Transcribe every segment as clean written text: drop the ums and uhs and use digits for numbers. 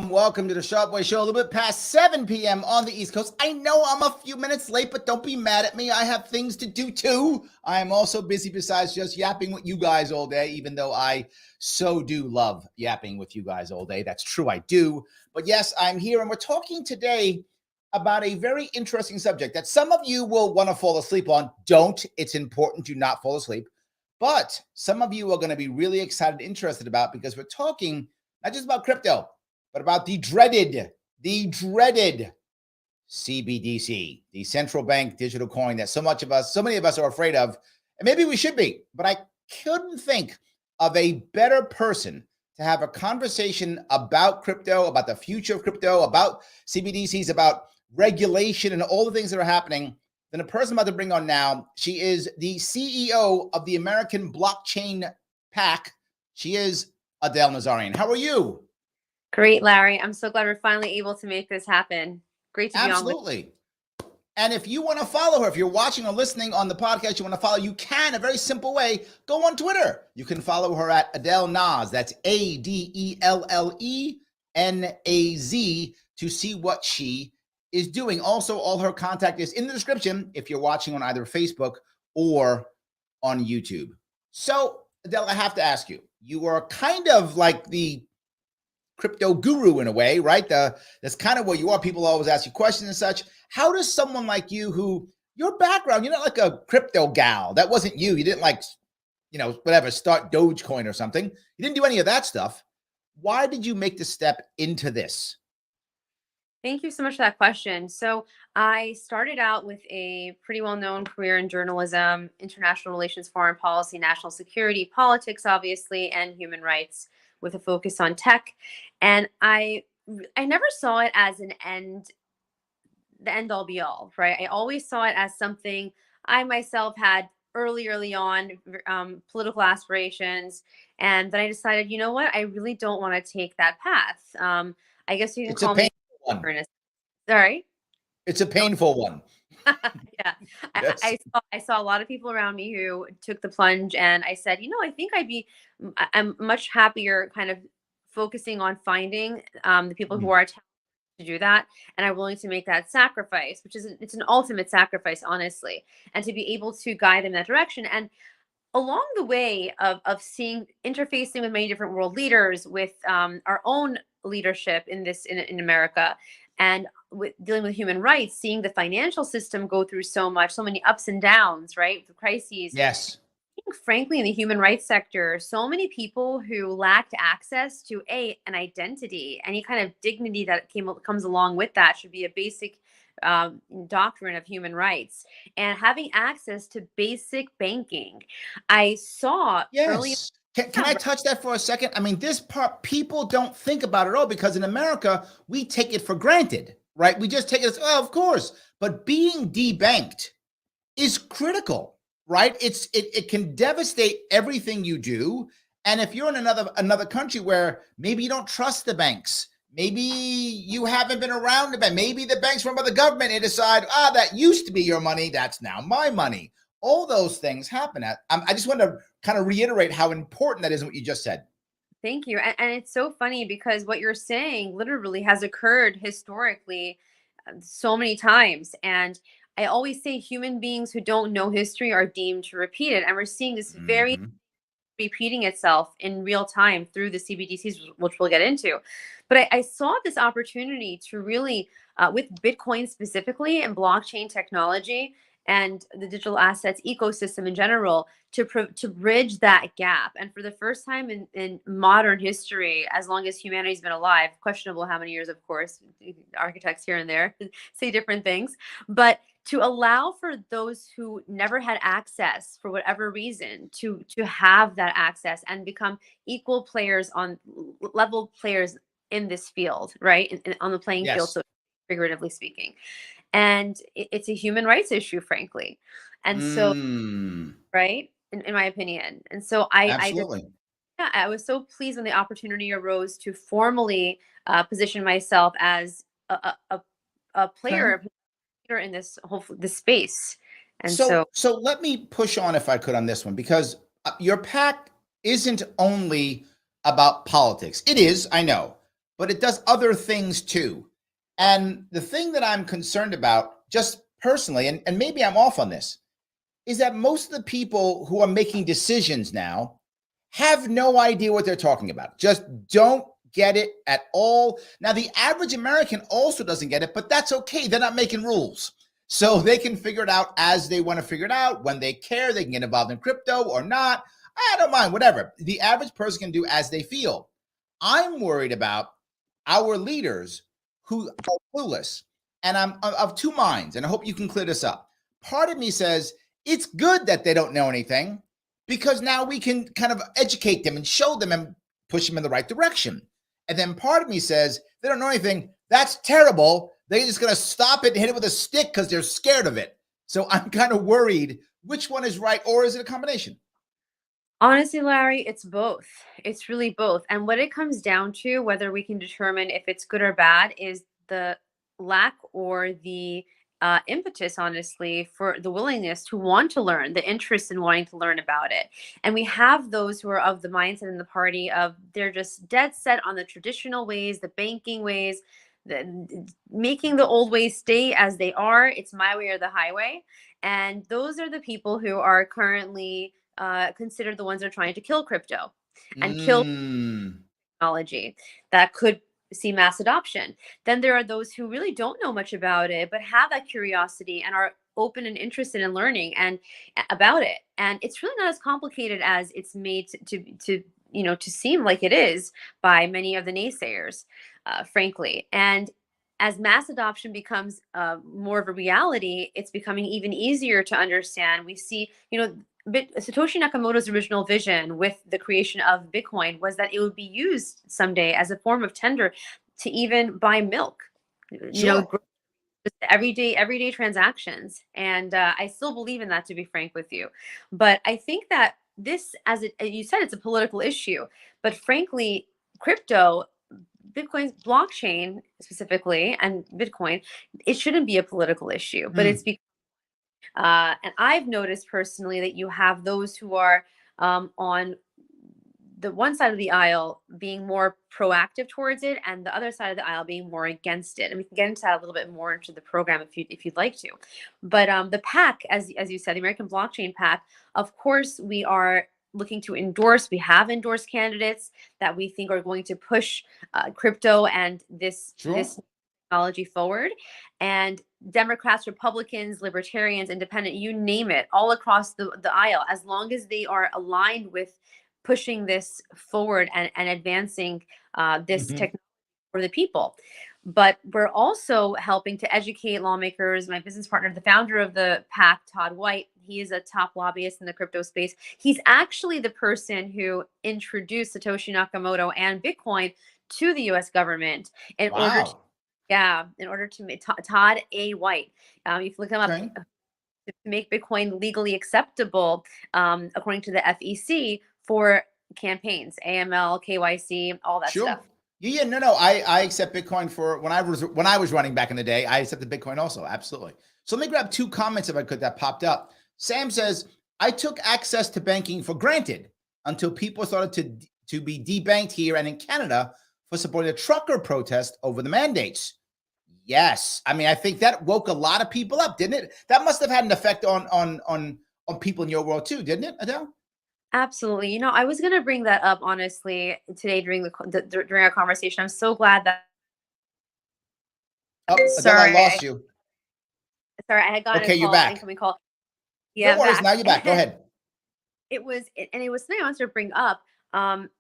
Welcome to the Sharp Way Show. A little bit past 7 p.m. on the East Coast. I know I'm a few minutes late, but don't be mad at me. I have things to do too. I am also busy besides just yapping with you guys all day, even though I so do love yapping with you guys all day. That's true, I do. But yes, I'm here, and we're talking today about a very interesting subject that some of you will want to fall asleep on. Don't. It's important to not fall asleep. But some of you are going to be really excited and interested about, because we're talking not just about crypto, but about the dreaded CBDC, the central bank digital coin that so many of us are afraid of. And maybe we should be, but I couldn't think of a better person to have a conversation about crypto, about the future of crypto, about CBDCs, about regulation and all the things that are happening than a person I'm about to bring on now. She is the CEO of the American Blockchain PAC. She is Adelle Nazarian. How are you? Great, Larry. I'm so glad we're finally able to make this happen. Great to be on. Absolutely. And if you want to follow her, if you're watching or listening on the podcast, you want to follow, you can. A very simple way. Go on Twitter. You can follow her at Adelle Naz. That's ADELLENAZ to see what she is doing. Also, all her contact is in the description if you're watching on either Facebook or on YouTube. So, Adelle, I have to ask you, you are kind of like the crypto guru in a way, right? That's kind of where you are. People always ask you questions and such. How does someone like you, who your background, you're not like a crypto gal. That wasn't you. You didn't start Dogecoin or something. You didn't do any of that stuff. Why did you make the step into this? Thank you so much for that question. So I started out with a pretty well-known career in journalism, international relations, foreign policy, national security, politics, obviously, and human rights, with a focus on tech. And I never saw it as the end all be all, right? I always saw it as something I myself had early on, political aspirations. And then I decided, you know what? I really don't want to take that path. I guess you can call me. Sorry? It's a painful one. Yeah. Yes. I saw a lot of people around me who took the plunge, and I said, I think I'm much happier kind of focusing on finding the people who are talented to do that, and are willing to make that sacrifice, it's an ultimate sacrifice, honestly, and to be able to guide them in that direction. And along the way of interfacing with many different world leaders, with our own leadership in America, and with dealing with human rights, seeing the financial system go through so many ups and downs, right? The crises. Yes. I think, frankly, in the human rights sector, so many people who lacked access to an identity, any kind of dignity that comes along with that, should be a basic doctrine of human rights, and having access to basic banking. I saw early. Can I touch that for a second? I mean, this part people don't think about at all, because in America, we take it for granted, right? We just take it as, oh, of course. But being debanked is critical, right? It can devastate everything you do. And if you're in another country where maybe you don't trust the banks, maybe you haven't been around the bank, maybe the bank's run by the government and decide, that used to be your money, that's now my money. All those things happen. I just want to kind of reiterate how important that is, what you just said. Thank you. And it's so funny, because what you're saying literally has occurred historically so many times. And I always say human beings who don't know history are deemed to repeat it. And we're seeing this very repeating itself in real time through the CBDCs, which we'll get into. But I saw this opportunity to really, with Bitcoin specifically and blockchain technology, and the digital assets ecosystem in general, to bridge that gap. And for the first time in modern history, as long as humanity's been alive, questionable how many years, of course, architects here and there say different things, but to allow for those who never had access for whatever reason to have that access and become equal players, on level players in this field, right? On the playing field, so figuratively speaking. And it's a human rights issue, frankly. And so, Mm, right, in my opinion. And so I just, absolutely. yeah, I was so pleased when the opportunity arose to formally position myself as a Okay. player, in this whole this space. And so, So let me push on if I could on this one, because your pack isn't only about politics. It is, I know, but it does other things too. And the thing that I'm concerned about, just personally, and maybe I'm off on this, is that most of the people who are making decisions now have no idea what they're talking about. Just don't get it at all. Now, the average American also doesn't get it, but that's okay. They're not making rules. So they can figure it out as they want to figure it out. When they care, they can get involved in crypto or not. I don't mind, whatever. The average person can do as they feel. I'm worried about our leaders who are clueless. And I'm of two minds, and I hope you can clear this up. Part of me says it's good that they don't know anything, because now we can kind of educate them and show them and push them in the right direction. And then part of me says they don't know anything. That's terrible. They're just going to stop it and hit it with a stick because they're scared of it. So I'm kind of worried which one is right, or is it a combination? honestly, Larry, it's both. It's really both. And what it comes down to, whether we can determine if it's good or bad, is the lack or the impetus, honestly, for the willingness to want to learn, the interest in wanting to learn about it. And we have those who are of the mindset in the party of they're just dead set on the traditional ways, the banking ways, making the old ways stay as they are. It's my way or the highway. And those are the people who are currently considered the ones that are trying to kill crypto and kill Mm. technology that could see mass adoption. Then there are those who really don't know much about it, but have that curiosity and are open and interested in learning and about it. And it's really not as complicated as it's made to to seem like it is by many of the naysayers, frankly. And as mass adoption becomes more of a reality, it's becoming even easier to understand. We see, Satoshi Nakamoto's original vision with the creation of Bitcoin was that it would be used someday as a form of tender to even buy milk, Sure. just everyday transactions. And I still believe in that, to be frank with you. But I think that this, as you said, it's a political issue. But frankly, crypto, Bitcoin's blockchain specifically, and Bitcoin, it shouldn't be a political issue, but it's Mm. because and I've noticed personally that you have those who are on the one side of the aisle being more proactive towards it, and the other side of the aisle being more against it. And we can get into that a little bit more into the program if you'd like to. But the PAC, as you said, the American Blockchain PAC, of course, we are looking to endorse. We have endorsed candidates that we think are going to push crypto and Sure. this technology forward. And Democrats, Republicans, Libertarians, Independent, you name it, all across the aisle, as long as they are aligned with pushing this forward and advancing this Hmm. technology for the people. But we're also helping to educate lawmakers. My business partner, the founder of the PAC, Todd White, he is a top lobbyist in the crypto space. He's actually the person who introduced Satoshi Nakamoto and Bitcoin to the US government in order to, Wow. yeah, in order to make Todd A. White. You can look him up, Okay. to make Bitcoin legally acceptable, according to the FEC, for campaigns, AML, KYC, all that Sure. stuff. Yeah, no. I accept Bitcoin for when I was running back in the day. I accepted Bitcoin also. Absolutely. So let me grab two comments if I could that popped up. Sam says, I took access to banking for granted until people started to be debanked here and in Canada for supporting a trucker protest over the mandates. Yes. I mean, I think that woke a lot of people up, didn't it? That must have had an effect on people in your world too, didn't it, Adele? Absolutely. I was going to bring that up honestly today during during our conversation. I'm so glad that. Oh, Adele, I Sorry, lost you. I had gotten a Okay, you're call, back. incoming call. Yeah, No I'm worries. Now back. you're back. Go ahead. And it was something I wanted to bring up.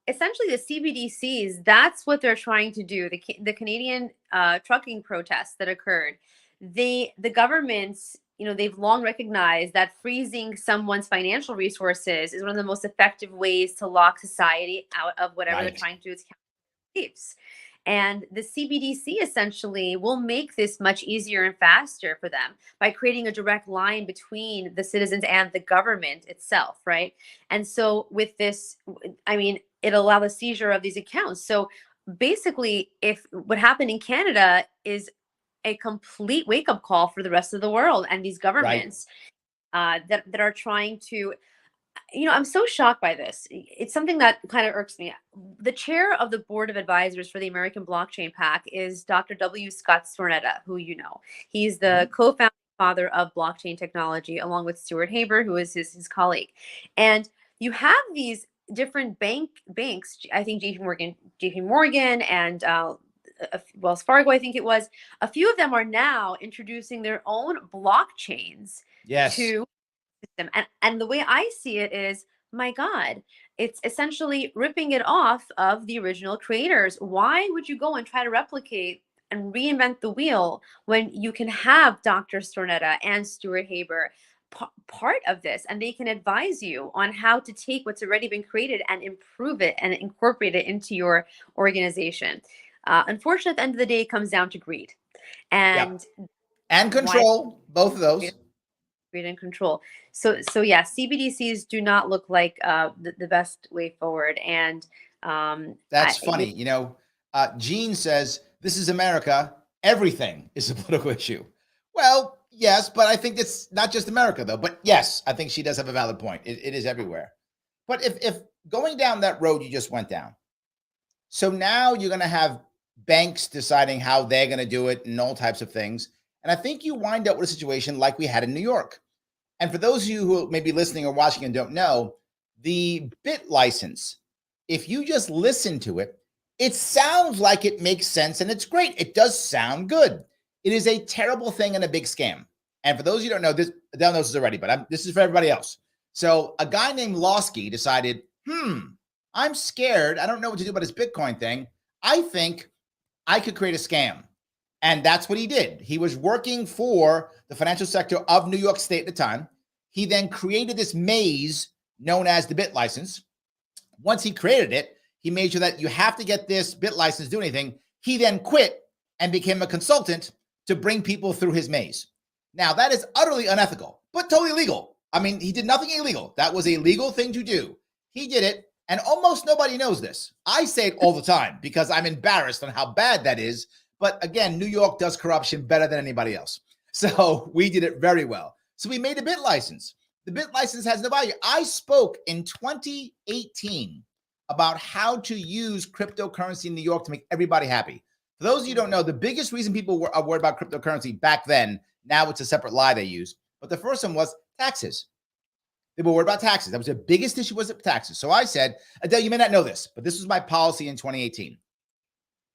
Essentially, the CBDCs, that's what they're trying to do. The Canadian trucking protests that occurred, the governments, they've long recognized that freezing someone's financial resources is one of the most effective ways to lock society out of whatever they're Right. trying to do. Beliefs. And the CBDC essentially will make this much easier and faster for them by creating a direct line between the citizens and the government itself, right? And so with this, I mean, it allowed the seizure of these accounts. So basically, if what happened in Canada is a complete wake up call for the rest of the world and these Right. governments that are trying to, I'm so shocked by this. It's something that kind of irks me. The chair of the board of advisors for the American Blockchain PAC is Dr. W. Scott Stornetta, who you know. He's the Mhm. co-founder father of blockchain technology, along with Stuart Haber, who is his colleague. And you have these different banks. I think JP Morgan, and Wells Fargo, I think it was. A few of them are now introducing their own blockchains Yes. to system. And the way I see it is, my God, it's essentially ripping it off of the original creators. Why would you go and try to replicate and reinvent the wheel when you can have Dr. Stornetta and Stuart Haber part of this, and they can advise you on how to take what's already been created and improve it and incorporate it into your organization. Unfortunately, at the end of the day, it comes down to greed. Yep. And And why control, both of those. greed and control. So yeah, CBDCs do not look like the best way forward. And That's funny. Gene says, this is America. Everything is a political issue. Well, yes, but I think it's not just America, though. But yes, I think she does have a valid point. It is everywhere. But if going down that road you just went down, so now you're going to have banks deciding how they're going to do it and all types of things. And I think you wind up with a situation like we had in New York. And for those of you who may be listening or watching and don't know, the bit license, if you just listen to it, it sounds like it makes sense and it's great. It does sound good. It is a terrible thing and a big scam. And for those of you who don't know, Adelle knows this already, but this is for everybody else. So a guy named Losky decided, I'm scared. I don't know what to do about this Bitcoin thing. I think I could create a scam. And that's what he did. He was working for the financial sector of New York State at the time. He then created this maze known as the bit license. Once he created it, he made sure that you have to get this bit license to do anything. He then quit and became a consultant to bring people through his maze. Now, that is utterly unethical, but totally legal. I mean, he did nothing illegal. That was a legal thing to do. He did it, and almost nobody knows this. I say it all the time because I'm embarrassed on how bad that is. But again, New York does corruption better than anybody else. So we did it very well. So we made a bit license. The bit license has no value. I spoke in 2018 about how to use cryptocurrency in New York to make everybody happy. For those of you who don't know, the biggest reason people are worried about cryptocurrency back then, now it's a separate lie they use, but the first one was taxes. They were worried about taxes. That was the biggest issue, was taxes. So I said, Adelle, you may not know this, but this was my policy in 2018.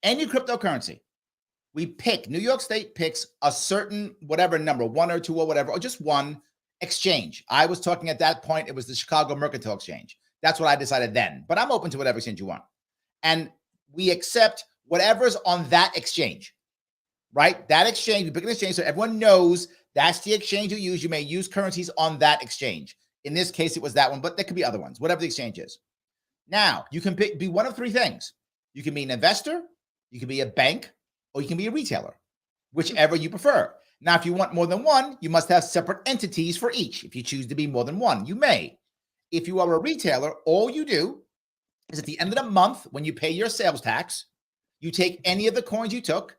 Any cryptocurrency, New York State picks a certain whatever number, one or two or whatever, or just one exchange. I was talking at that point, it was the Chicago Mercantile Exchange. That's what I decided then, but I'm open to whatever exchange you want. And we accept whatever's on that exchange, right? That exchange, we pick an exchange so everyone knows that's the exchange you use. You may use currencies on that exchange. In this case, it was that one, but there could be other ones, whatever the exchange is. Now, you can be one of three things. You can be an investor, you can be a bank, or you can be a retailer, whichever you prefer. Now, if you want more than one, you must have separate entities for each. If you choose to be more than one, you may. If you are a retailer, all you do is at the end of the month, when you pay your sales tax, you take any of the coins you took,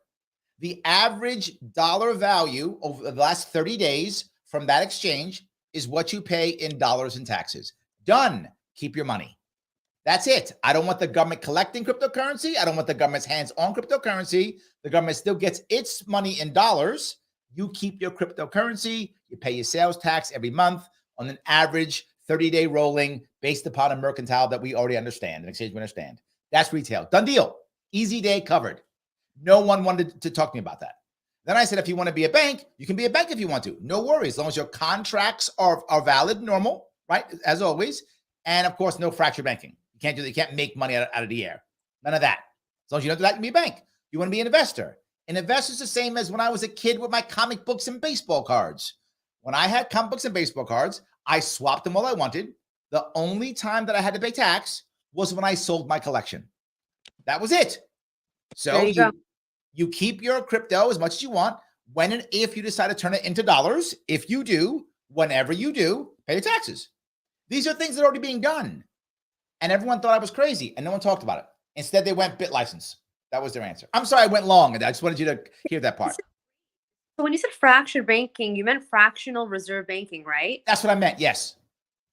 the average dollar value over the last 30 days from that exchange is what you pay in dollars in taxes. Done. Keep your money. That's it. I don't want the government collecting cryptocurrency. I don't want the government's hands on cryptocurrency. The government still gets its money in dollars. You keep your cryptocurrency. You pay your sales tax every month on an average 30-day rolling based upon a mercantile that we already understand, an exchange we understand. That's retail. Done deal. Easy day covered. No one wanted to talk to me about that. Then I said, if you want to be a bank, you can be a bank if you want to. No worries, as long as your contracts are valid, normal, right? As always. And of course, no fracture banking. You can't do that. You can't make money out of the air. None of that. As long as you don't do that, you can be a bank. You want to be an investor. An investor is the same as when I was a kid with my comic books and baseball cards. When I had comic books and baseball cards, I swapped them all I wanted. The only time that I had to pay tax was when I sold my collection. That was it. So There you go. you keep your crypto as much as you want. When and if you decide to turn it into dollars, if you do, whenever you do, pay your taxes. These are things that are already being done. And everyone thought I was crazy and no one talked about it. Instead, they went bit license. That was their answer. I'm sorry I went long. I just wanted you to hear that part. So when you said fractured banking, you meant fractional reserve banking, right? That's what I meant. Yes.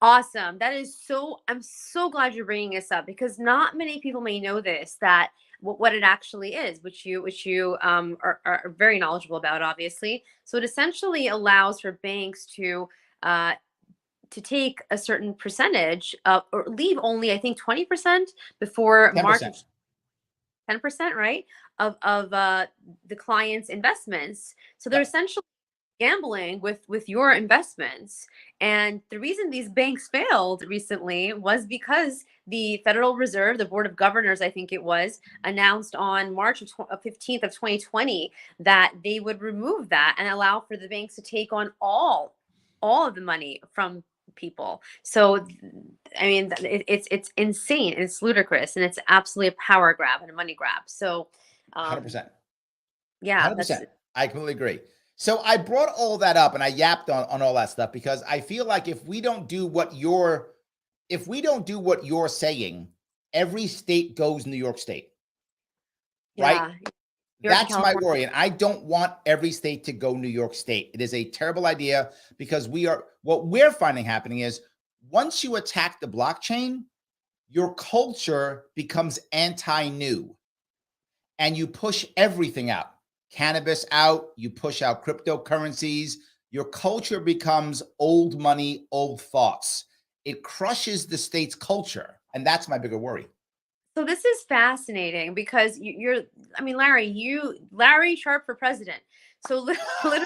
Awesome. That is so, I'm so glad you're bringing this up because not many people may know this, that what it actually is, which you are very knowledgeable about, obviously. So it essentially allows for banks to take a certain percentage or leave only, I think, 20% before March 10%. of 10%, right? Of the client's investments. So they're Yep. essentially gambling with your investments. And the reason these banks failed recently was because the Federal Reserve, the Board of Governors, I think it was, announced on March 15th of 2020 that they would remove that and allow for the banks to take on all of the money from people. So I mean, it's insane, it's ludicrous, and it's absolutely a power grab and a money grab. So 100%. yeah, that's 100%. I completely agree. So I brought all that up and I yapped on all that stuff because I feel like if we don't do what you're saying, every state goes New York State, right? yeah. New York and That's my California. worry. And I don't want every state to go New York State. It is a terrible idea because what we're finding happening is once you attack the blockchain, your culture becomes anti-new and you push everything out. Cannabis out, you push out cryptocurrencies, your culture becomes old money, old thoughts. It crushes the state's culture. And that's my bigger worry. So this is fascinating because I mean, Larry Sharp for president. So literally,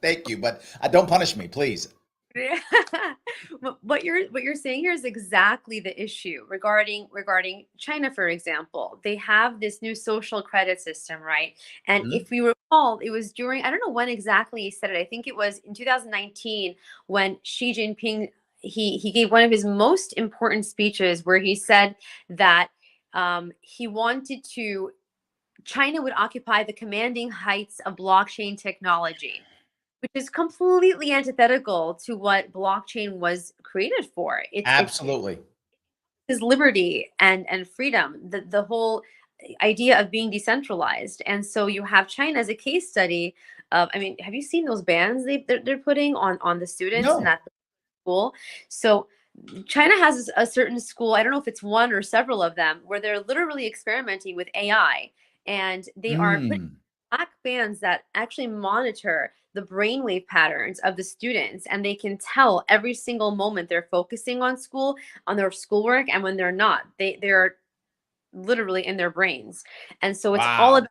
Thank you, but don't punish me, please. what you're saying here is exactly the issue regarding China, for example. They have this new social credit system, right? And Mhm. if we recall, it was during, I don't know when exactly he said it. I think it was in 2019 when Xi Jinping he gave one of his most important speeches where he said that he wanted to China would occupy the commanding heights of blockchain technology, which is completely antithetical to what blockchain was created for. It Absolutely. is liberty and freedom, the whole idea of being decentralized. And so you have China as a case study of, I mean, have you seen those bans they're putting on the students in No. that school? So China has a certain school, I don't know if it's one or several of them, where they're literally experimenting with AI, and they are putting Mm. black bands that actually monitor the brainwave patterns of the students, and they can tell every single moment they're focusing on their schoolwork, and when they're not, they're literally in their brains. And so it's all Wow. about,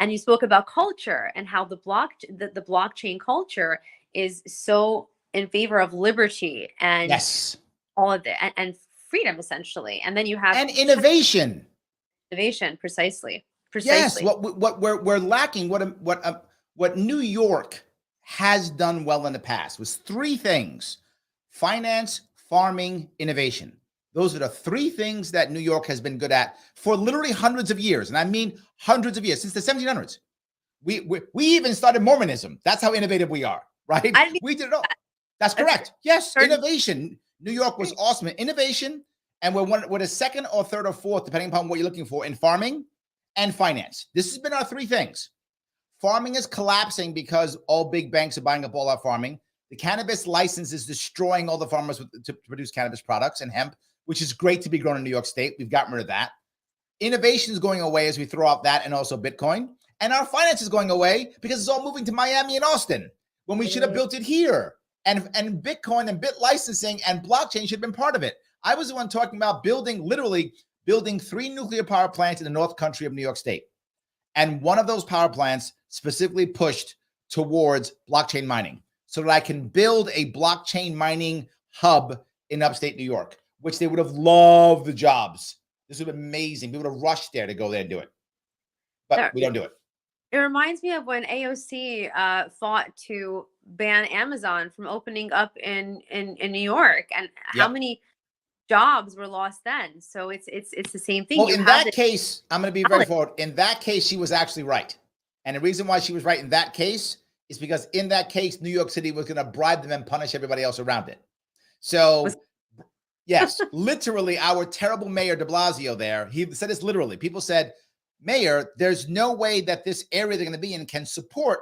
and you spoke about culture and how the blockchain culture is so in favor of liberty and Yes. all of it and freedom, essentially. And then you have And innovation. innovation. Yes. Precisely. What we're lacking, what New York has done well in the past was three things: finance, farming, innovation. Those are the three things that New York has been good at for literally hundreds of years. And I mean hundreds of years, since the 1700s. We even started Mormonism. That's how innovative we are, right? I didn't We did it all. that. That's That's correct. Yes, started innovation. New York was awesome in innovation, and we're the second or third or fourth, depending upon what you're looking for, in farming and finance. This has been our three things. Farming is collapsing because all big banks are buying up all our farming. The cannabis license is destroying all the farmers to produce cannabis products and hemp, which is great to be grown in New York State. We've gotten rid of that. Innovation is going away as we throw out that and also Bitcoin. And our finance is going away because it's all moving to Miami and Austin when we should have built it here. And Bitcoin and bit licensing and blockchain should have been part of it. I was the one talking about literally building 3 nuclear power plants in the North Country of New York State. And one of those power plants specifically pushed towards blockchain mining so that I can build a blockchain mining hub in upstate New York, which they would have loved the jobs. This would have been amazing. We would have rushed there to go there and do it. But we don't do it. It reminds me of when AOC fought to ban Amazon from opening up in New York, and how Yep. many jobs were lost then. So it's the same thing. Well, You in have that case, I'm going to be very forward. In that case, she was actually right. And the reason why she was right in that case is because in that case, New York City was going to bribe them and punish everybody else around it. was So, yes, literally, our terrible mayor de Blasio there, he said this literally. People said, Mayor, there's no way that this area they're going to be in can support,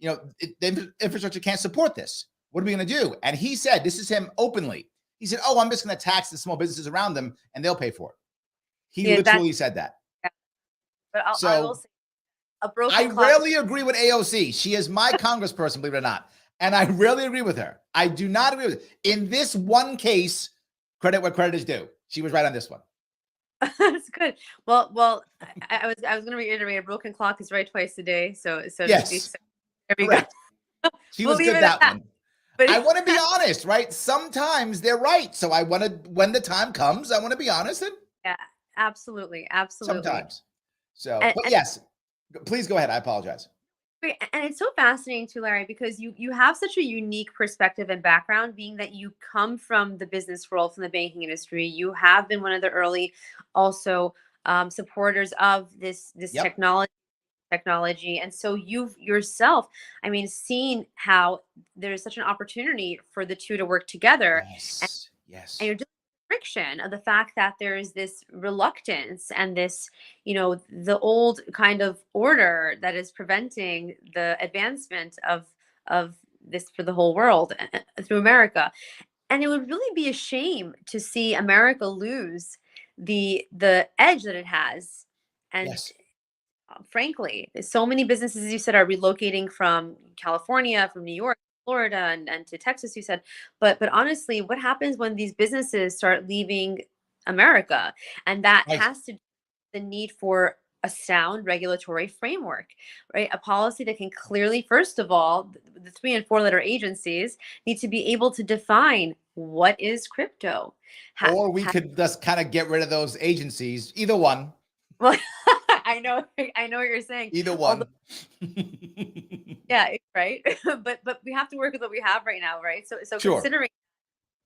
the infrastructure can't support this. What are we going to do? And he said, this is him openly. He said, oh, I'm just going to tax the small businesses around them and they'll pay for it. He literally said that. Yeah. But I will say, a broken I clock. rarely agree with AOC. She is my congressperson, believe it or not. And I rarely agree with her. I do not agree with her. In this one case, credit where credit is due. She was right on this one. That's good. Well, I was going to reiterate, a broken clock is right twice a day. So Yes. There we go. She was good that one. But I want to be honest, right? Sometimes they're right. So I want to, when the time comes, I want to be honest. And yeah, absolutely. sometimes. So, but yes, please go ahead. I apologize. And it's so fascinating too, Larry, because you have such a unique perspective and background, being that you come from the business world, from the banking industry. You have been one of the early also supporters of this Yep. technology. And so you've yourself, I mean, seen how there's such an opportunity for the two to work together. Yes. And you're just friction of the fact that there's this reluctance and this, the old kind of order that is preventing the advancement of this for the whole world through America. And it would really be a shame to see America lose the edge that it has. And Yes. Frankly, so many businesses, as you said, are relocating from California, from New York, Florida, and to Texas, you said. But honestly, what happens when these businesses start leaving America? And that has to do with the need for a sound regulatory framework, right? A policy that can clearly, first of all, the 3 and 4 letter agencies need to be able to define what is crypto. Or we could just kind of get rid of those agencies. Either one. Well, I know what you're saying. Either one. Yeah, right. But we have to work with what we have right now, right? So Sure. Considering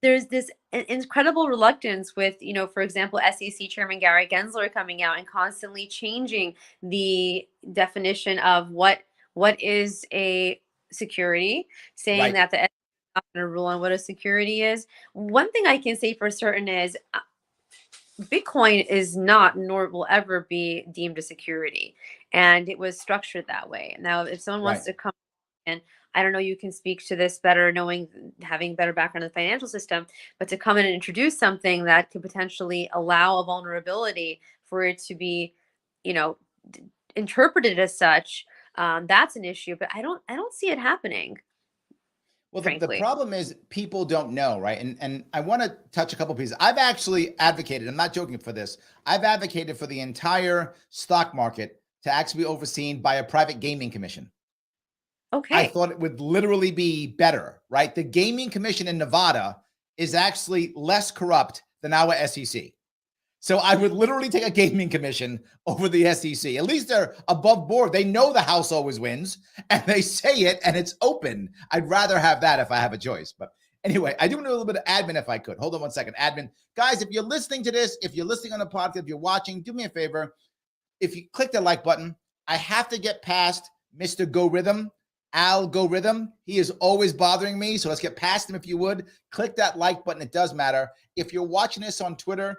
there's this incredible reluctance with, for example, SEC Chairman Gary Gensler coming out and constantly changing the definition of what is a security, saying that the SEC is not going to rule on what a security is. One thing I can say for certain is Bitcoin is not, nor will ever be, deemed a security, and it was structured that way. Now, if someone wants to come in, I don't know, you can speak to this better, having better background in the financial system, but to come in and introduce something that could potentially allow a vulnerability for it to be, interpreted as such, that's an issue. But I don't see it happening. Well, the problem is people don't know, right? And I want to touch a couple pieces. I've actually advocated, I'm not joking for this, I've advocated for the entire stock market to actually be overseen by a private gaming commission. Okay. I thought it would literally be better, right? The gaming commission in Nevada is actually less corrupt than our SEC. So I would literally take a gaming commission over the SEC. At least they're above board. They know the house always wins and they say it and it's open. I'd rather have that if I have a choice. But anyway, I do want to do a little bit of admin if I could. Hold on one second. Admin. Guys, if you're listening to this, if you're listening on the podcast, if you're watching, do me a favor. If you click the like button, I have to get past Mr. Go Rhythm, Al Go Rhythm. He is always bothering me. So let's get past him if you would. Click that like button. It does matter. If you're watching this on Twitter,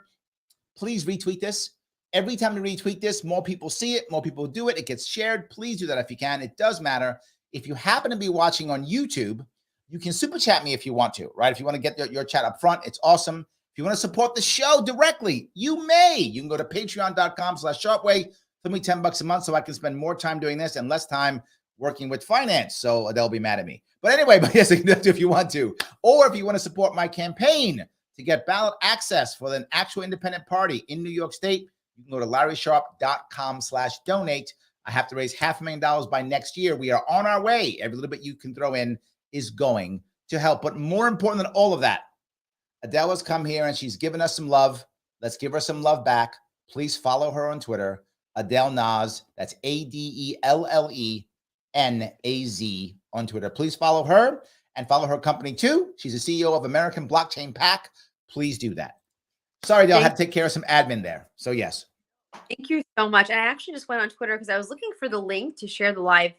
please retweet this. Every time you retweet this, more people see it, more people do it. It gets shared. Please do that if you can. It does matter. If you happen to be watching on YouTube, you can super chat me if you want to, right? If you want to get your chat up front, it's awesome. If you want to support the show directly, you may. You can go to patreon.com/sharpway. Give me $10 a month so I can spend more time doing this and less time working with finance. So they'll be mad at me. But anyway, yes, you can do it if you want to. Or if you want to support my campaign to get ballot access for an actual independent party in New York State, you can go to larrysharp.com/donate. I have to raise $500,000 by next year. We are on our way. Every little bit you can throw in is going to help. But more important than all of that, Adelle has come here and she's given us some love. Let's give her some love back. Please follow her on Twitter, Adelle Naz. That's ADELLENAZ on Twitter. Please follow her and follow her company too. She's the CEO of American Blockchain PAC. Please do that. Sorry, Dale, I had to take care of some admin there. So yes. Thank you so much. And I actually just went on Twitter because I was looking for the link to share the live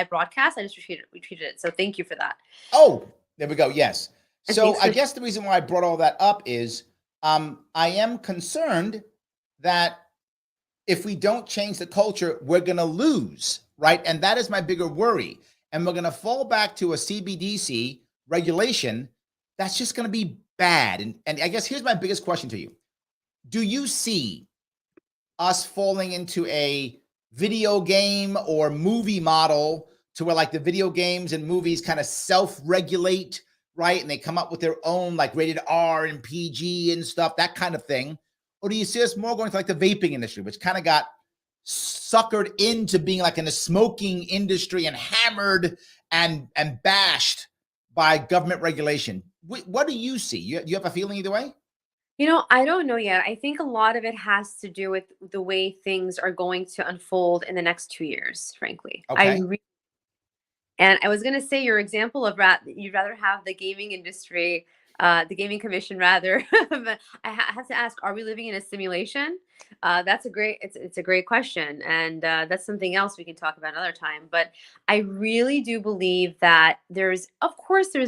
broadcast. I just retweeted it. So thank you for that. Oh, there we go. Yes. And So I guess the reason why I brought all that up is I am concerned that if we don't change the culture, we're going to lose, right? And that is my bigger worry. And we're going to fall back to a CBDC regulation that's just going to be bad. And I guess here's my biggest question to you. Do you see us falling into a video game or movie model to where like the video games and movies kind of self-regulate, right? And they come up with their own like rated R and PG and stuff, that kind of thing? Or do you see us more going to like the vaping industry, which kind of got suckered into being like in the smoking industry and hammered and bashed by government regulation? What do you see? You have a feeling either way? I don't know yet. I think a lot of it has to do with the way things are going to unfold in the next 2 years, frankly. Okay. And I was going to say your example of you'd rather have the gaming industry, the gaming commission rather. I have to ask, are we living in a simulation? That's it's a great question. And that's something else we can talk about another time. But I really do believe that there's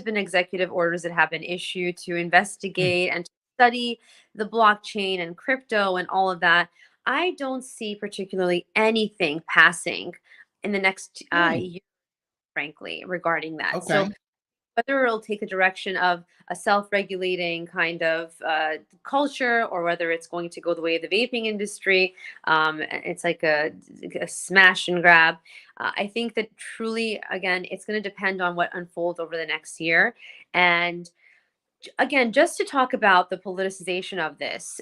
been executive orders that have been issued to investigate and study the blockchain and crypto and all of that. I don't see particularly anything passing in the next year, frankly, regarding that. Okay. So whether it'll take the direction of a self-regulating kind of culture, or whether it's going to go the way of the vaping industry, it's like a smash and grab. I think that truly, again, it's going to depend on what unfolds over the next year. And again, just to talk about the politicization of this,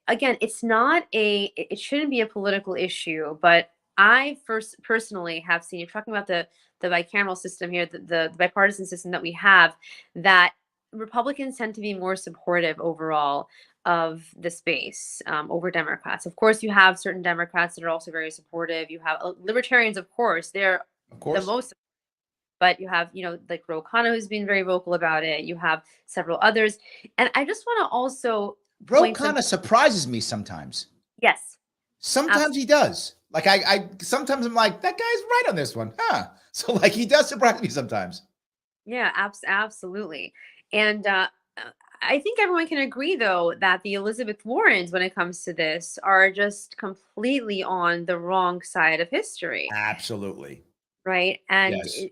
again, it shouldn't be a political issue, but I personally have seen, you're talking about the bicameral system here, the bipartisan system that we have, that Republicans tend to be more supportive overall of the space over Democrats. Of course, you have certain Democrats that are also very supportive. You have libertarians, of course, they're the most. But you have, like Ro Khanna, who's been very vocal about it. You have several others. And I just want to also Ro Khanna surprises me sometimes. Yes. Sometimes he does. Like I sometimes I'm like, that guy's right on this one. Huh. So like he does surprise me sometimes. Yeah, absolutely. And I think everyone can agree, though, that the Elizabeth Warrens, when it comes to this, are just completely on the wrong side of history. Absolutely. Right. And yes.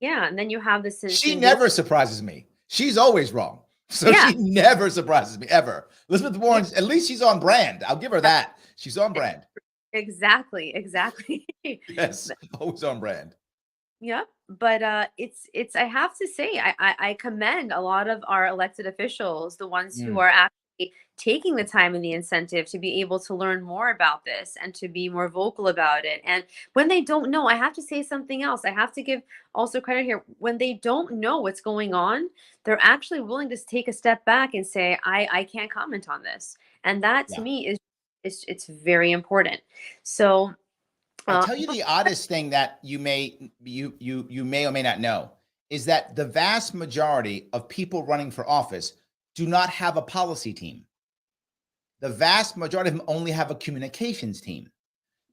Yeah, and then you have this. She never surprises me. She's always wrong. So she never surprises me, ever. Elizabeth Warren, at least she's on brand. I'll give her that. She's on brand. Exactly. Yes, always on brand. Yep. But it's I have to say, I commend a lot of our elected officials, the ones who are actually taking the time and the incentive to be able to learn more about this and to be more vocal about it. And when they don't know, I have to say something else. I have to give also credit here. When they don't know what's going on, they're actually willing to take a step back and say, I can't comment on this. And that to me it's very important. So I'll tell you the oddest thing that you may or may not know is that the vast majority of people running for office do not have a policy team. The vast majority of them only have a communications team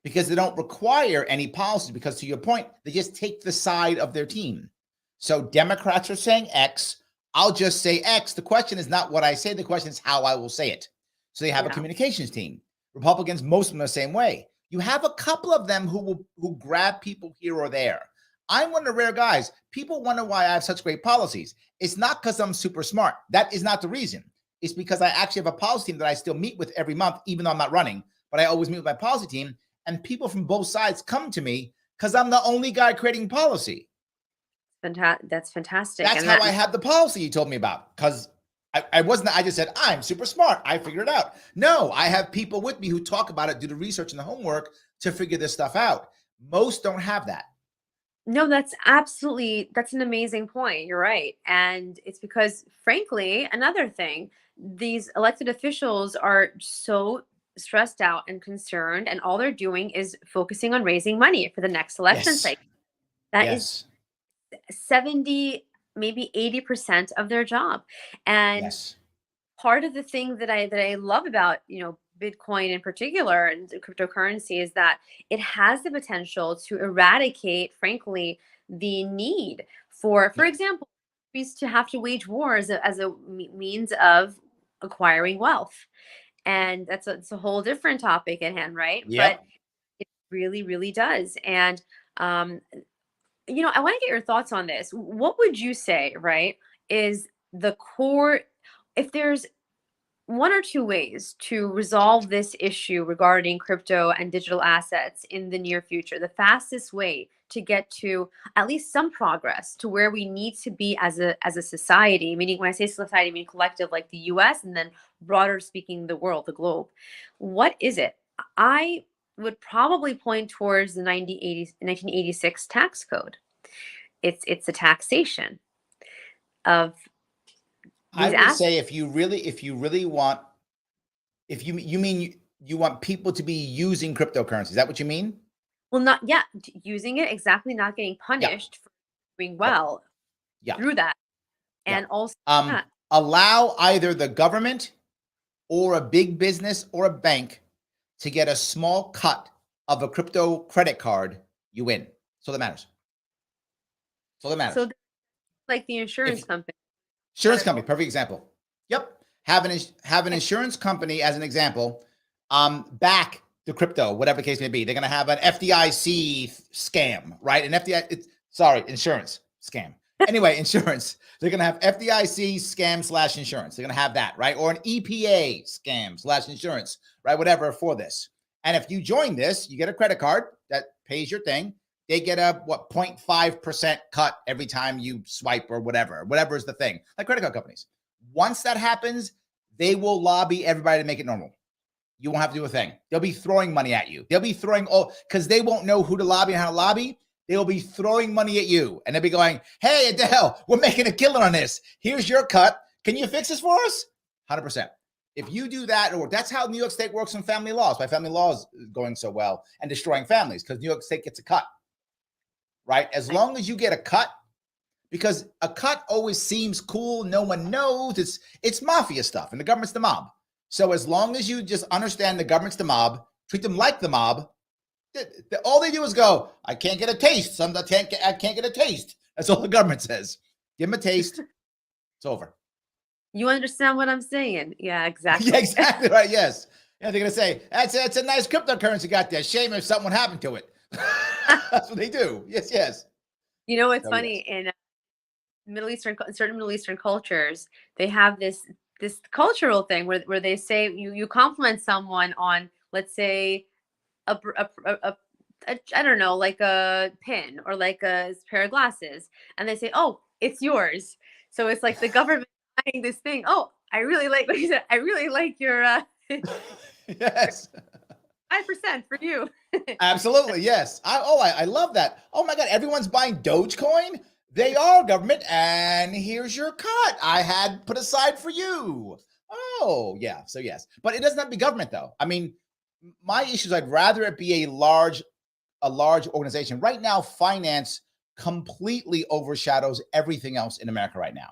because they don't require any policy, because to your point, they just take the side of their team. So Democrats are saying X, I'll just say X. The question is not what I say, the question is how I will say it. So they have a communications team. Republicans, most of them are the same way. You have a couple of them who grab people here or there. I'm one of the rare guys. People wonder why I have such great policies. It's not because I'm super smart. That is not the reason. It's because I actually have a policy team that I still meet with every month, even though I'm not running. But I always meet with my policy team, and people from both sides come to me because I'm the only guy creating policy. That's fantastic. That's how I have the policy you told me about, because I just said, I'm super smart, I figured it out. No, I have people with me who talk about it, do the research and the homework to figure this stuff out. Most don't have that. No, that's an amazing point. You're right. And it's because, frankly, another thing, these elected officials are so stressed out and concerned, and all they're doing is focusing on raising money for the next election cycle. That is 70, maybe 80% of their job. And part of the thing that I love about, Bitcoin in particular and cryptocurrency is that it has the potential to eradicate, frankly, the need for Yeah. example, countries to have to wage war as a means of acquiring wealth. And it's a whole different topic at hand, right? But Yep. it really, really does. And um, I want to get your thoughts on this. What would you say, right, is the core, if there's one or two ways to resolve this issue regarding crypto and digital assets in the near future, the fastest way to get to at least some progress to where we need to be as a society, meaning when I say society, I mean collective, like the US, and then broader speaking, the world, the globe. What is it? I would probably point towards the 1986 tax code. It's a taxation of I these would assets. say if you really want, if you mean you want people to be using cryptocurrency, is that what you mean? Well, not yeah, using it exactly, not getting Yeah. punished for doing Yep. well Yeah. through that, Yeah. and also Um, yeah, allow either the government or a big business or a bank to get a small cut of a crypto credit card, you win. So that matters. So that so matters. like the If insurance company. insurance company, perfect example. Yep. Have an insurance company as an example, back the crypto, whatever the case may be. They're going to have an FDIC scam, right? An insurance scam. Anyway, insurance. They're going to have FDIC scam / insurance. They're going to have that, right? Or an EPA scam / insurance, right? Whatever for this. And if you join this, you get a credit card that pays your thing. They get a 0.5% cut every time you swipe or whatever is the thing, like credit card companies. Once that happens, they will lobby everybody to make it normal. You won't have to do a thing. They'll be throwing money at you. They'll be throwing because they won't know who to lobby and how to lobby. They will be throwing money at you, and they'll be going, "Hey, Adele, we're making a killing on this. Here's your cut. Can you fix this for us?" 100%. If you do that, or that's how New York State works on family laws. Why family laws going so well and destroying families, because New York State gets a cut, right? As long as you get a cut, because a cut always seems cool. No one knows. It's mafia stuff, and the government's the mob. So as long as you just understand the government's the mob, treat them like the mob, all they do is go, "I can't get a taste. I can't get a taste." That's all the government says. Give them a taste. It's over. You understand what I'm saying? Yeah, exactly. Yeah, exactly right. Yes. Yeah, they're gonna say that's a nice cryptocurrency you got there. Shame if something happened to it. That's what they do. Yes, yes. It's Oh, funny yes. in certain Middle Eastern cultures, they have this cultural thing where they say you compliment someone on, let's say, a, br- a I don't know, like a pin or like a pair of glasses, and they say, "Oh, it's yours." So it's like the government buying this thing. Oh, I really like what you said. I really like your Yes. 5% for you. Absolutely, yes. I love that. Oh my God, everyone's buying Dogecoin. They are government, and here's your cut. I had put aside for you. Oh yeah, so yes, but it doesn't have to be government though. I mean, my issue is I'd rather it be a large organization. Right now, finance completely overshadows everything else in America right now.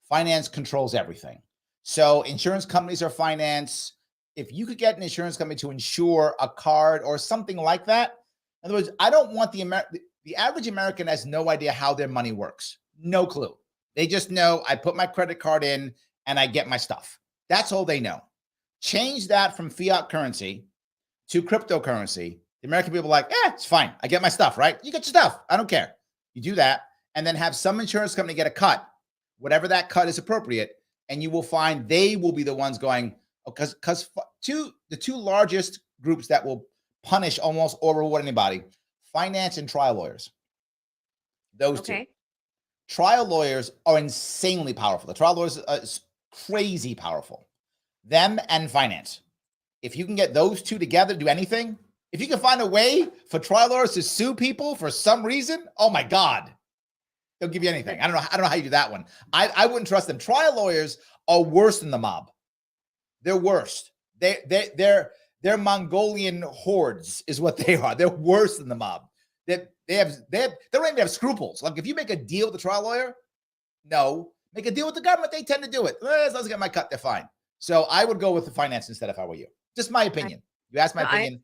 Finance controls everything. So insurance companies are finance. If you could get an insurance company to insure a card or something like that, in other words, I don't want the average American has no idea how their money works. No clue. They just know I put my credit card in and I get my stuff. That's all they know. Change that from fiat currency to cryptocurrency. The American people are like, it's fine. I get my stuff, right? You get your stuff. I don't care. You do that and then have some insurance company get a cut, whatever that cut is appropriate. And you will find they will be the ones going, because the two largest groups that will punish almost or reward anybody, finance and trial lawyers. Those two. Okay. Trial lawyers are insanely powerful. The trial lawyers are crazy powerful. Them and finance. If you can get those two together to do anything, if you can find a way for trial lawyers to sue people for some reason, oh my God, they'll give you anything. I don't know how you do that one. I wouldn't trust them. Trial lawyers are worse than the mob. They're worse. They're Mongolian hordes is what they are. They're worse than the mob. They don't even have scruples. Like if you make a deal with a trial lawyer, no. Make a deal with the government, they tend to do it. As long as I get my cut, they're fine. So I would go with the finance instead if I were you. Just my opinion. You asked my opinion.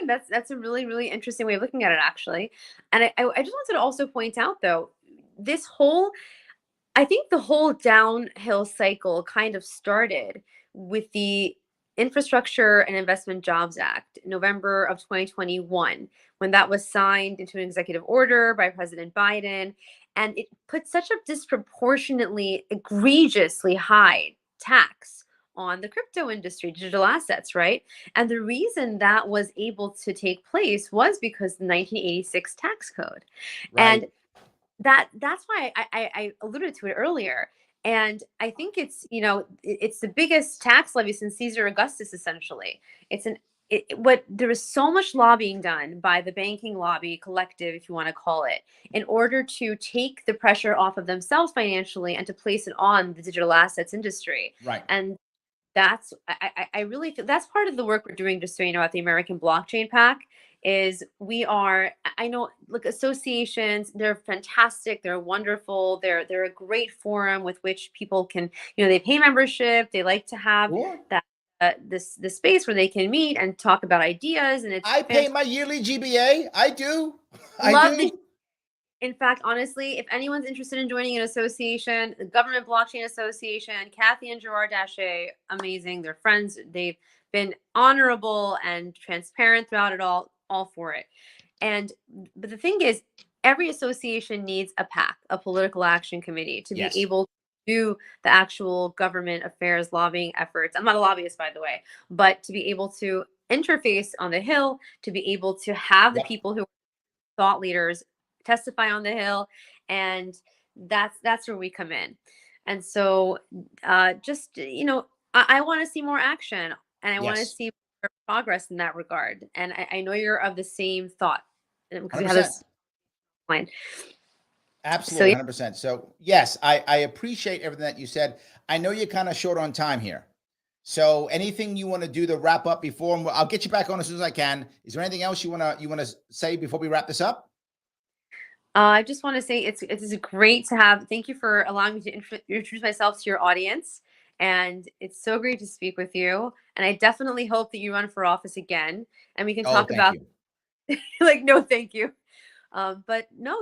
That's a really, really interesting way of looking at it, actually. And I just wanted to also point out, though, this whole, I think the whole downhill cycle kind of started with the Infrastructure and Investment Jobs Act, November of 2021, when that was signed into an executive order by President Biden. And it put such a disproportionately, egregiously high tax on the crypto industry, digital assets, right? And the reason that was able to take place was because the 1986 tax code. Right. And that's why I alluded to it earlier. And I think it's, it's the biggest tax levy since Caesar Augustus, essentially. There was so much lobbying done by the banking lobby collective, if you want to call it, in order to take the pressure off of themselves financially and to place it on the digital assets industry. Right. And that's, I really feel that's part of the work we're doing, just so you know, at the American Blockchain PAC. I know, look, associations, they're fantastic, they're wonderful, they're a great forum with which people can, they pay membership, they like to have that this space where they can meet and talk about ideas. And I pay my yearly GBA. I do. In fact, honestly, if anyone's interested in joining an association, the Government Blockchain Association, Kathy and Gerard Daché, amazing. They're friends. They've been honorable and transparent throughout it all for it. But the thing is, every association needs a PAC, a political action committee, to be able to do the actual government affairs lobbying efforts. I'm not a lobbyist, by the way, but to be able to interface on the Hill, to be able to have the people who are thought leaders testify on the Hill. And that's where we come in. And so I want to see more action, and I want to see more progress in that regard. And I know you're of the same thought, because we have this line. Absolutely, 100%. So yes, I appreciate everything that you said. I know you're kind of short on time here. So anything you want to do to wrap up before, I'll get you back on as soon as I can. Is there anything else you want to say before we wrap this up? I just want to say it's great to have. Thank you for allowing me to introduce myself to your audience, and it's so great to speak with you. And I definitely hope that you run for office again, and we can talk about. Like, no, thank you. But no,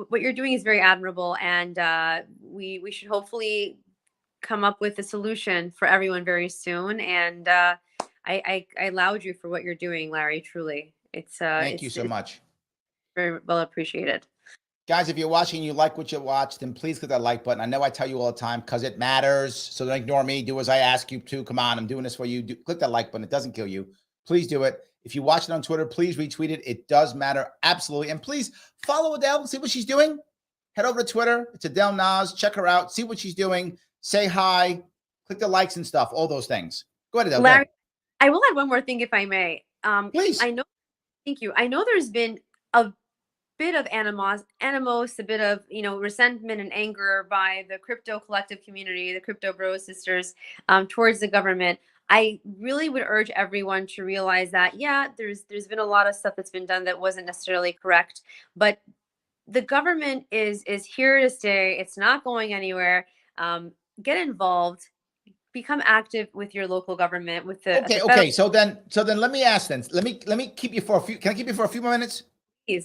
what you're doing is very admirable, and we should hopefully come up with a solution for everyone very soon. And I laud you for what you're doing, Larry. Truly, thank you so much. Very well appreciated. Guys, if you're watching, you like what you watched, then please click that like button. I know I tell you all the time because it matters. So don't ignore me. Do as I ask you to. Come on, I'm doing this for you. Click that like button. It doesn't kill you. Please do it. If you watch it on Twitter, please retweet it. It does matter. Absolutely. And please follow Adelle. See what she's doing. Head over to Twitter. It's Adelle Naz. Check her out. See what she's doing. Say hi. Click the likes and stuff. All those things. Go ahead, Adelle. Larry, I will add one more thing, if I may. Please. Thank you. I know there's been a bit of animos, a bit of resentment and anger by the crypto collective community, the crypto bros sisters, towards the government. I really would urge everyone to realize that there's been a lot of stuff that's been done that wasn't necessarily correct, but the government is here to stay. It's not going anywhere. Get involved. Become active with your local government. With the okay. So then let me ask. Then let me keep you for a few. Can I keep you for a few more minutes?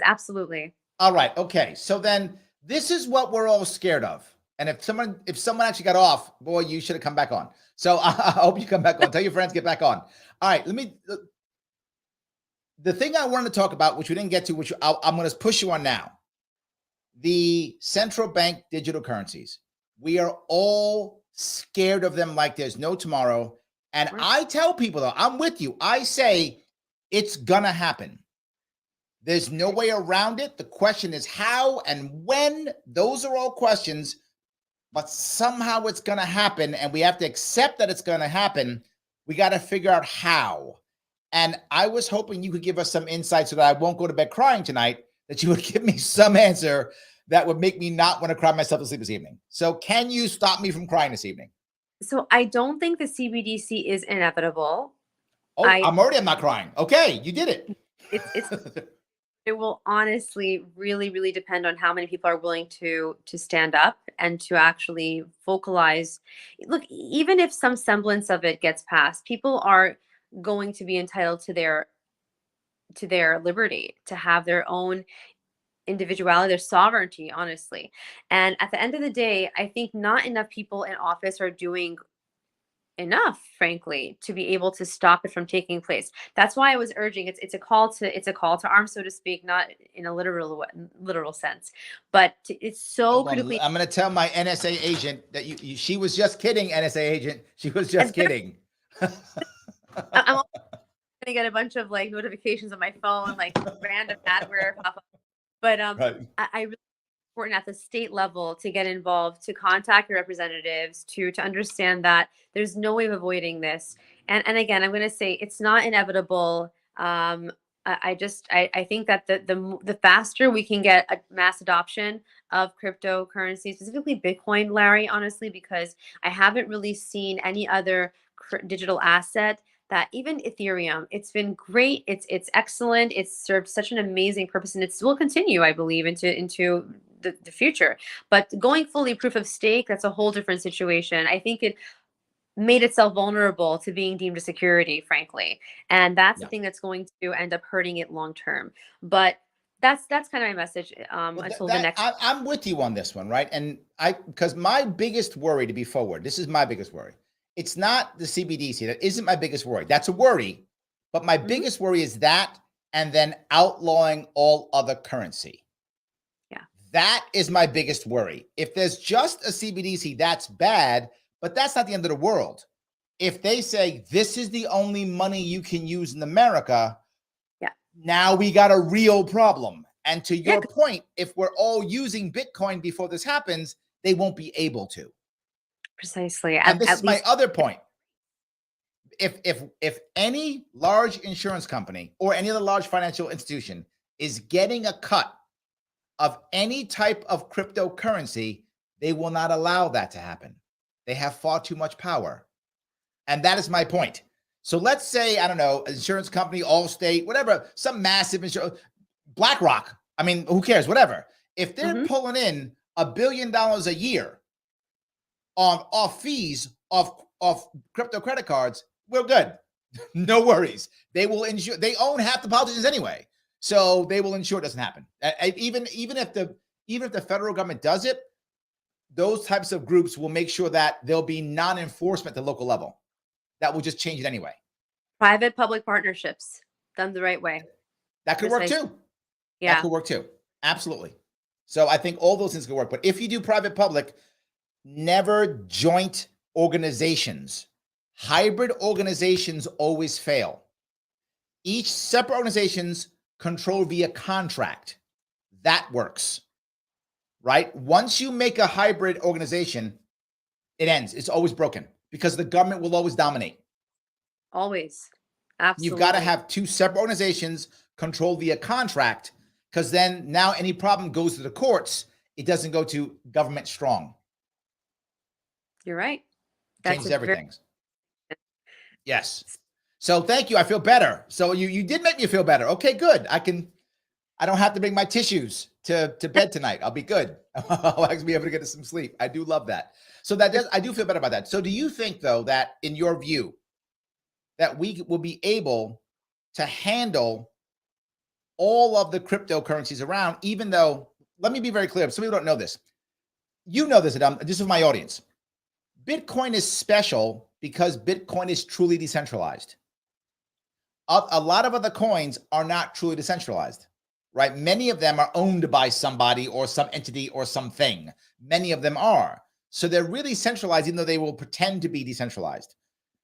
Absolutely. All right. Okay. So then this is what we're all scared of. And if someone actually got off, boy, you should have come back on. So I hope you come back on. Tell your friends, get back on. All right. The thing I wanted to talk about, which we didn't get to, which I'm going to push you on now, the central bank digital currencies. We are all scared of them like there's no tomorrow. And I tell people, though, I'm with you. I say it's going to happen. There's no way around it. The question is how and when. Those are all questions, but somehow it's going to happen, and we have to accept that it's going to happen. We got to figure out how. And I was hoping you could give us some insight so that I won't go to bed crying tonight, that you would give me some answer that would make me not want to cry myself to sleep this evening. So can you stop me from crying this evening? So I don't think the CBDC is inevitable. Oh, I'm not crying. Okay, you did it. It will honestly really, really depend on how many people are willing to stand up and to actually vocalize. Look, even if some semblance of it gets passed, people are going to be entitled to their liberty, to have their own individuality, their sovereignty, honestly. And at the end of the day, I think not enough people in office are doing enough, frankly, to be able to stop it from taking place. That's why I was urging, it's a call to arms, so to speak, not in a literal sense, but it's so Well, critically. I'm going to tell my NSA agent that she was just kidding, NSA agent. She was just And kidding. I'm also gonna get a bunch of like notifications on my phone, like random adware pop up. But Right. I really important at the state level to get involved, to contact your representatives, to understand that there's no way of avoiding this. And again, I'm going to say it's not inevitable. I think that the faster we can get a mass adoption of cryptocurrency, specifically Bitcoin, Larry, honestly, because I haven't really seen any other digital asset that, even Ethereum, it's been great. It's excellent. It's served such an amazing purpose, and it will continue, I believe, into the future. But going fully proof of stake, that's a whole different situation. I think it made itself vulnerable to being deemed a security, frankly, and that's the Yeah. thing that's going to end up hurting it long term. But that's kind of my message Well, until the next. I'm with you on this one, right? And because my biggest worry, to be forward, this is my biggest worry. It's not the CBDC. That isn't my biggest worry. That's a worry. But my biggest worry is that, and then outlawing all other currency. Yeah. That is my biggest worry. If there's just a CBDC, that's bad, but that's not the end of the world. If they say this is the only money you can use in America, Yeah. now we got a real problem. And to Yeah, your point, if we're all using Bitcoin before this happens, they won't be able to. precisely. And this At is my least other point. If any large insurance company or any other large financial institution is getting a cut of any type of cryptocurrency, they will not allow that to happen. They have far too much power. And that is my point. So let's say, I don't know, insurance company, Allstate, whatever, some massive insurance, BlackRock. I mean, who cares? Whatever. If they're pulling in $1 billion a year on off fees of crypto credit cards, we're good. No worries. They will ensure. They own half the politicians anyway, so they will ensure it doesn't happen. Even if the federal government does it, those types of groups will make sure that there'll be non-enforcement at the local level. That will just change it anyway. private-public partnerships done the right way. That could work too. Yeah. That could work too. Absolutely. So I think all those things could work. But if you do private-public, never joint organizations. Hybrid organizations always fail. Each separate organizations controlled via contract. That works, right? Once you make a hybrid organization, it ends. It's always broken because the government will always dominate. Always. Absolutely. You've got to have two separate organizations controlled via contract, because then now any problem goes to the courts. It doesn't go to government strong. You're right. Changes everything. Yes. So thank you. I feel better. So you did make me feel better. Okay, good. I don't have to bring my tissues to bed tonight. I'll be good. I'll actually be able to get some sleep. I do love that. So I do feel better about that. So do you think, though, that in your view, that we will be able to handle all of the cryptocurrencies around, even though, let me be very clear, some people don't know this. You know this, Adam. This is my audience. Bitcoin is special because Bitcoin is truly decentralized. A lot of other coins are not truly decentralized, right? Many of them are owned by somebody or some entity or something. Many of them are. So they're really centralized, even though they will pretend to be decentralized.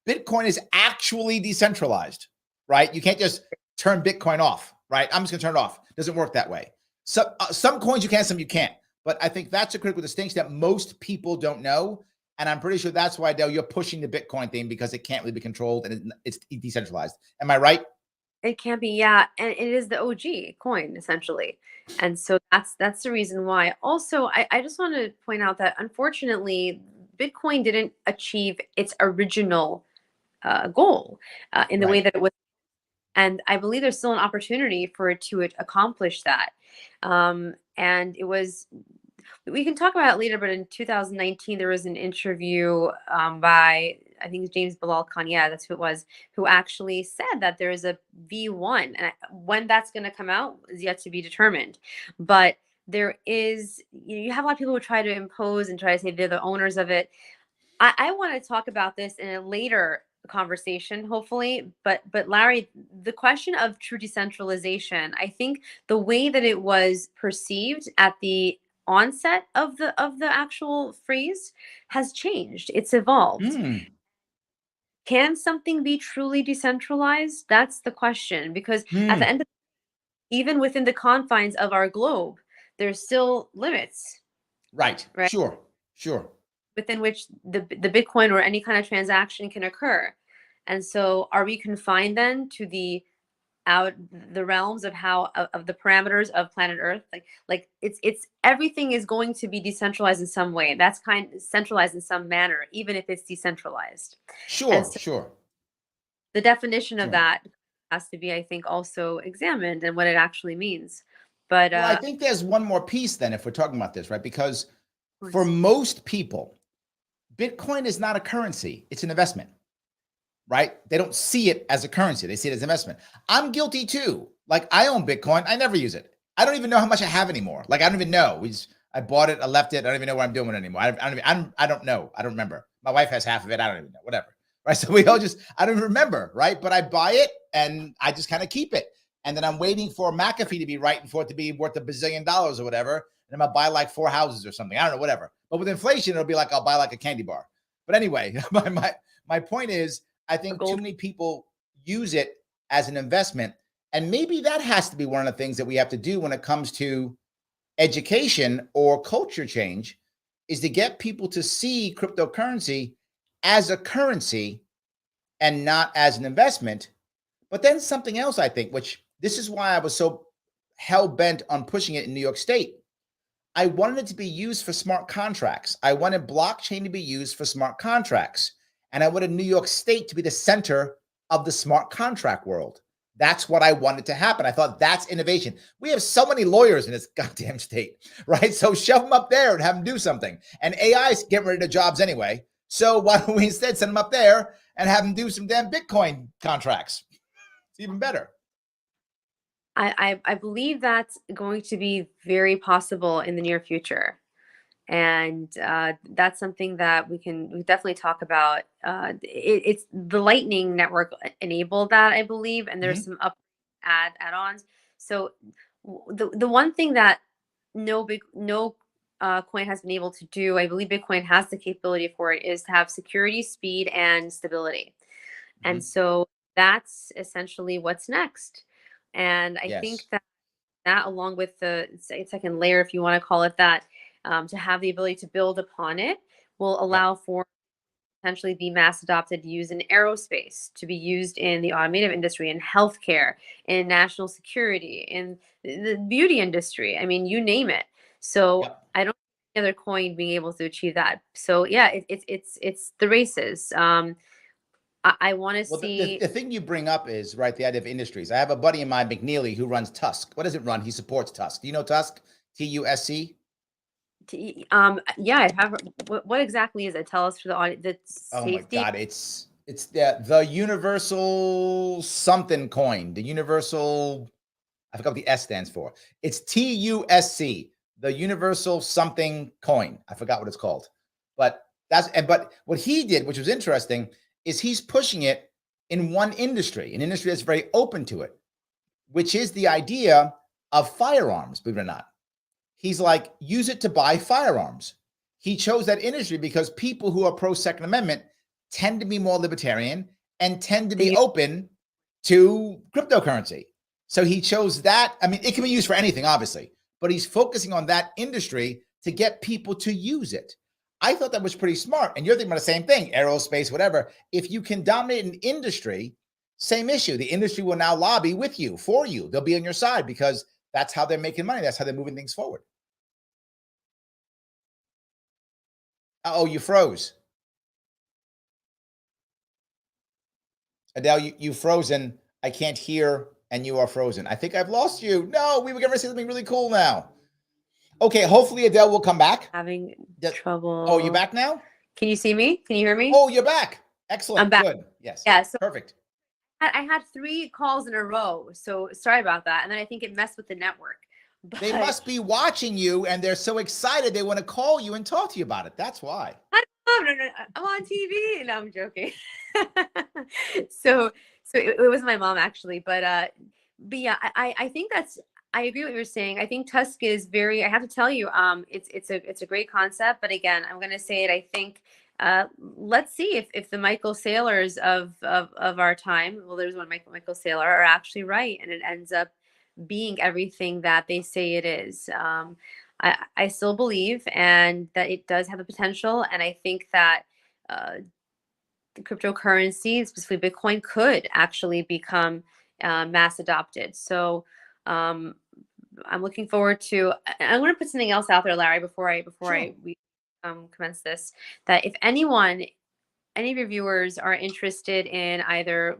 Bitcoin is actually decentralized, right? You can't just turn Bitcoin off, right? I'm just going to turn it off. It doesn't work that way. So, some coins you can, some you can't. But I think that's a critical distinction that most people don't know. And I'm pretty sure that's why, Adelle, you're pushing the Bitcoin thing, because it can't really be controlled and it's decentralized. Am I right? It can be, yeah. And it is the OG coin, essentially. And so that's the reason why. Also, I just want to point out that unfortunately, Bitcoin didn't achieve its original goal in the way that it was. And I believe there's still an opportunity for it to accomplish that. And it was we can talk about it later, but in 2019, there was an interview by, I think it's James Bilal Khan, yeah, that's who it was, who actually said that there is a V1. And when that's going to come out is yet to be determined. But there is, you have a lot of people who try to impose and try to say they're the owners of it. I want to talk about this in a later conversation, hopefully. But Larry, the question of true decentralization, I think the way that it was perceived at the onset of the actual phrase has changed. It's evolved. Can something be truly decentralized? That's the question. Because at the end of, even within the confines of our globe, there's still limits. Right. Sure. Within which the Bitcoin or any kind of transaction can occur. And so are we confined then to the realms of how of the parameters of planet Earth? Like it's everything is going to be decentralized in some way. That's centralized in some manner, even if it's decentralized. Sure. The definition of that has to be, I think, also examined and what it actually means. But well, I think there's one more piece then if we're talking about this, right? Because for most people, Bitcoin is not a currency, it's an investment, right? They don't see it as a currency, they see it as investment. I'm guilty too. Like I own Bitcoin, I never use it. I don't even know how much I have anymore. Like I don't even know. I bought it, I left it, I don't even know what I'm doing with it anymore. I don't know. I don't remember. My wife has half of it, I don't even know, whatever. Right? So we all I don't even remember, right? But I buy it and I just kind of keep it. And then I'm waiting for McAfee to be right and for it to be worth $1 billion or whatever. And I'm gonna buy like 4 houses or something. I don't know, whatever. But with inflation, it'll be like I'll buy like a candy bar. But anyway, my point is, I think too many people use it as an investment, and maybe that has to be one of the things that we have to do when it comes to education or culture change, is to get people to see cryptocurrency as a currency and not as an investment. But then something else, I think, which this is why I was so hell bent on pushing it in New York State. I wanted it to be used for smart contracts. I wanted blockchain to be used for smart contracts. And I wanted New York State to be the center of the smart contract world. That's what I wanted to happen. I thought that's innovation. We have so many lawyers in this goddamn state, right? So shove them up there and have them do something. And AI is getting rid of the jobs anyway. So why don't we instead send them up there and have them do some damn Bitcoin contracts? It's even better. I believe that's going to be very possible in the near future. And that's something that we definitely talk about. It's the Lightning Network enabled that, I believe, and there's some add-ons. So the one thing that no coin has been able to do, I believe Bitcoin has the capability for it, is to have security, speed, and stability. And so that's essentially what's next. And I think that along with the second layer, if you want to call it that, to have the ability to build upon it, will allow for potentially be mass adopted, used in aerospace, to be used in the automotive industry, in healthcare, in national security, in the beauty industry. I mean, you name it. So I don't see any other coin being able to achieve that. So yeah, it's the races. I want to see. The thing you bring up is, right, the idea of industries. I have a buddy of mine, McNeely, who runs Tusk. What does it run? He supports Tusk. Do you know Tusk? TUSC? Yeah, I have. What exactly is it? Tell us for the audience. The safety. Oh my God, it's the universal something coin. The universal, I forgot what the S stands for. It's TUSC, the universal something coin. I forgot what it's called. But but what he did, which was interesting, is he's pushing it in one industry, an industry that's very open to it, which is the idea of firearms, believe it or not. He's like, use it to buy firearms. He chose that industry because people who are pro Second Amendment tend to be more libertarian and tend to be open to cryptocurrency. So he chose that. I mean, it can be used for anything, obviously, but he's focusing on that industry to get people to use it. I thought that was pretty smart. And you're thinking about the same thing, aerospace, whatever. If you can dominate an industry, same issue. The industry will now lobby with you, for you. They'll be on your side because that's how they're making money. That's how they're moving things forward. Oh, you froze. Adele, you frozen. I can't hear, and you are frozen. I think I've lost you. No, we were going to say something really cool now. Okay, hopefully Adele will come back. Having That- trouble. Oh, you're back now? Can you see me? Can you hear me? Oh, you're back. Excellent. I'm back. Good. Yes. Yeah. So Perfect. I had 3 calls in a row. So sorry about that. And then I think it messed with the network. But They must be watching you and they're so excited they want to call you and talk to you about it. That's why. no, I'm on TV. No, I'm joking. so it was my mom actually, but yeah, I think I agree with what you're saying. I think Tusk is very. I have to tell you, it's a great concept. But again, I'm going to say it. I think let's see if the Michael Saylors of our time. Well, there's one Michael Saylor are actually right, and it ends up being everything that they say it is. I still believe and that it does have a potential. And I think that the cryptocurrency, specifically Bitcoin, could actually become mass adopted. So I'm looking forward to. I'm going to put something else out there, Larry, before we commence this. That if any of your viewers are interested in either,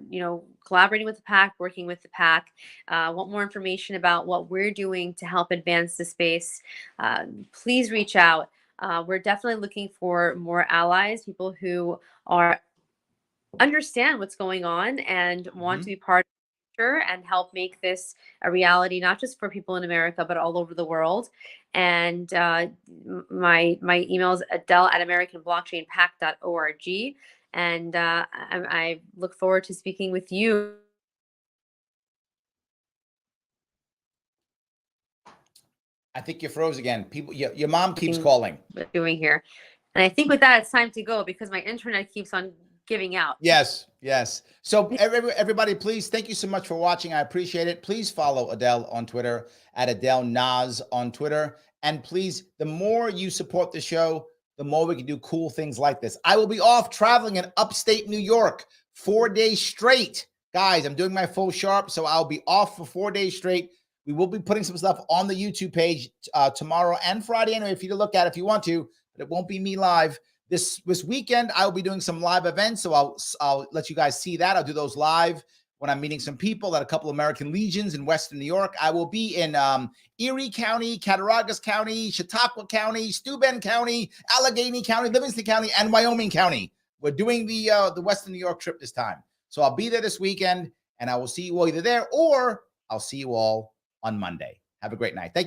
collaborating with the PAC, working with the PAC, want more information about what we're doing to help advance the space, please reach out. We're definitely looking for more allies, people who understand what's going on and want to be part of the future and help make this a reality, not just for people in America, but all over the world. And my email is adele@americanblockchainpac.org. And I look forward to speaking with you. I think you froze again. People, your mom keeps calling. Doing here. And I think with that, it's time to go because my internet keeps on giving out. Yes. So everybody, please, thank you so much for watching. I appreciate it. Please follow Adele on Twitter @Adelle Naz on Twitter. And please, the more you support the show, the more we can do cool things like this. I will be off traveling in upstate New York 4 days straight. Guys, I'm doing my full sharp, so I'll be off for 4 days straight. We will be putting some stuff on the YouTube page tomorrow and Friday anyway, for you to look at if you want to, but it won't be me live. This weekend, I will be doing some live events, so I'll let you guys see that. I'll do those live when I'm meeting some people at a couple of American Legions in Western New York. I will be in Erie County, Cattaraugus County, Chautauqua County, Steuben County, Allegheny County, Livingston County, and Wyoming County. We're doing the Western New York trip this time. So I'll be there this weekend, and I will see you all either there or I'll see you all on Monday. Have a great night. Thank you.